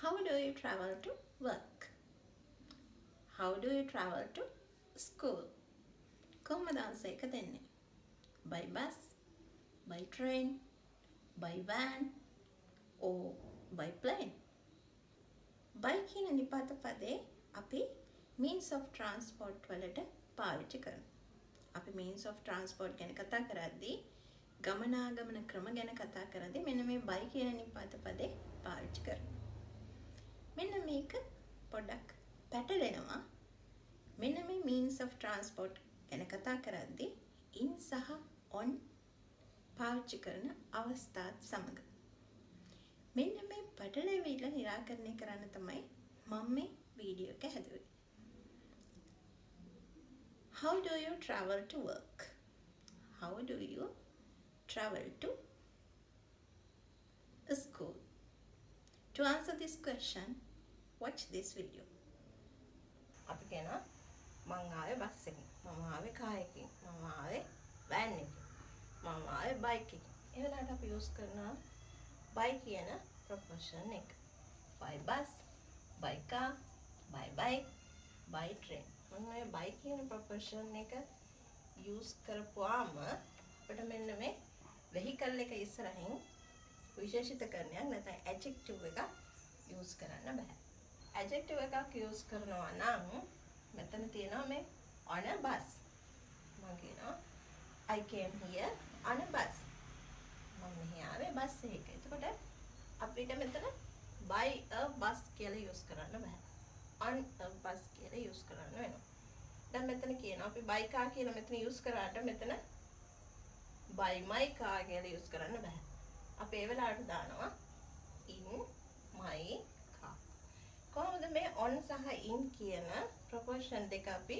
How do you travel to work? How do you travel to school? කොහොමද answer එක දෙන්නේ? By bus, by train, by van or by plane? By කියන නිපාත පදේ අපි means of transport වලට පාවිච්චි කරනවා. අපි means of transport ගැන කතා කරද්දී ගමනාගමන ක්‍රම ගැන කතා කරද්දී මෙන්න මේ by කියන නිපාත පදේ පාවිච්චි කරනවා. මෙන්න මේක පොඩ්ඩක් පැටලෙනවා. මෙන්න මේ means of transport ගැන කතා කරද්දී in සහ on පාවිච්චි කරන අවස්ථාත් සමග මෙන්න මේ පැටලෙවිල්ල निराකරණය කරන්න තමයි මම මේ වීඩියෝ එක හැදුවේ. How do you travel to work? How do you travel to school? To answer this question, watch this video. අපි කියනවා මං ආවේ බස් එකකින්, මම ආවේ කාර් එකකින්, මම ආවේ වෑන් එකකින්, මම ආවේ බයික් එකකින්. ඒ වෙලාවට අපි යූස් කරනවා by කියන ප්‍රොපෝෂන් එක. by bus, by car, by bike, by train. මොන ඔය by කියන ප්‍රොපෝෂන් එක යූස් කරපුවාම අපිට මෙන්න මේ vehicle එක ඉස්සරහින් විශේෂිතකරණයක් නැත්නම් adjective එකක් යූස් කරන්න බෑ. adjective එකක් යූස් කරනවා නම් මෙතන තියෙනවා මේ on a bus. මම කියනවා I came here on a bus. මම මෙහි ආවේ බස් එකක. එතකොට අපිට මෙතන by a bus කියලා යූස් කරන්න බෑ. on a bus කියලා යූස් කරන්න වෙනවා. දැන් මෙතන කියනවා අපි by car කියලා මෙතන යූස් කරාට මෙතන by my car කියලා යූස් කරන්න බෑ. අපි ඒ වෙලාවට දානවා in my car. කොහොමද මේ on සහ in කියන ප්‍රොපෝෂන් දෙක අපි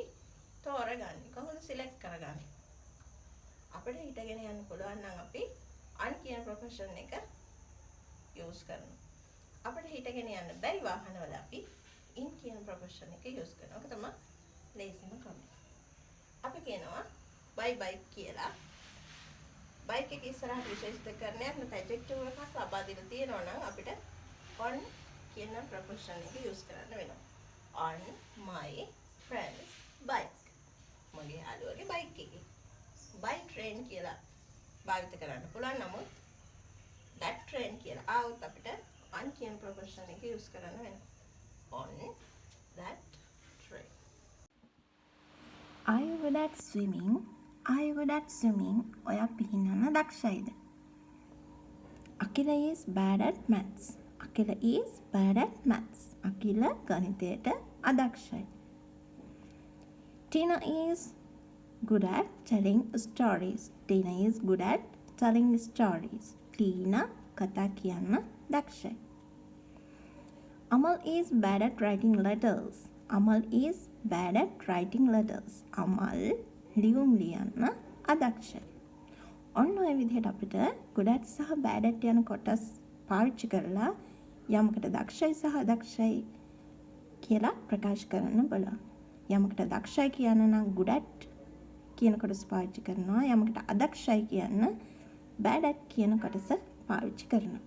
තෝරගන්නේ? කොහොමද සිලෙක්ට් කරගන්නේ? අපිට හිතගෙන යන්න පුළුවන් නම් අපි on කියන ප්‍රොපෝෂන් එක යූස් කරනවා. අපිට හිතගෙන යන්න බැරි වාහනවල අපි in කියන ප්‍රොපෝෂන් එක යූස් කරනවා. ඒක තමයි ලේසිම ක්‍රමය. අපි කියනවා by bike කියලා. bike එක ඉස්සරහට විශේෂිතකරණයක් නැත්නම් adjective එකක් ලබා දීලා තියෙනවා නම් අපිට on කියන ප්‍රොපෝෂන් එක යූස් කරන්න වෙනවා. on my friend's bike. මගේ යාළුවගේ බයික් එකේ. by train කියලා භාවිත කරන්න පුළුවන්. නමුත් that train කියලා ආවොත් අපිට on කියන ප්‍රොපෝෂන් එක යූස් කරන්න වෙනවා. on that train. Are you good at swimming? Are you good at swimming? ඔයා පිහිනන්න දක්ෂයිද? Akila is bad at maths. Akila is bad at maths. Akila ගණිතයට අදක්ෂයි. Tina is good at telling stories. Tina is good at telling stories. Tina කතා කියන්න දක්ෂයි. Amal is bad at writing letters. Amal is bad at writing letters. Amal ලියුම් ලියන්න අදක්ෂයි. ඔන්න ඔය විදිහට අපිට good at සහ bad at යන කොටස් පාවිච්චි කරලා යමකට දක්ෂයි සහ අදක්ෂයි කියලා ප්‍රකාශ කරන්න බලන්න. යමකට දක්ෂයි කියන්න නම් good at කියන කොටස පාවිච්චි කරනවා. යමකට අදක්ෂයි කියන්න bad at කියන කොටස පාවිච්චි කරනවා.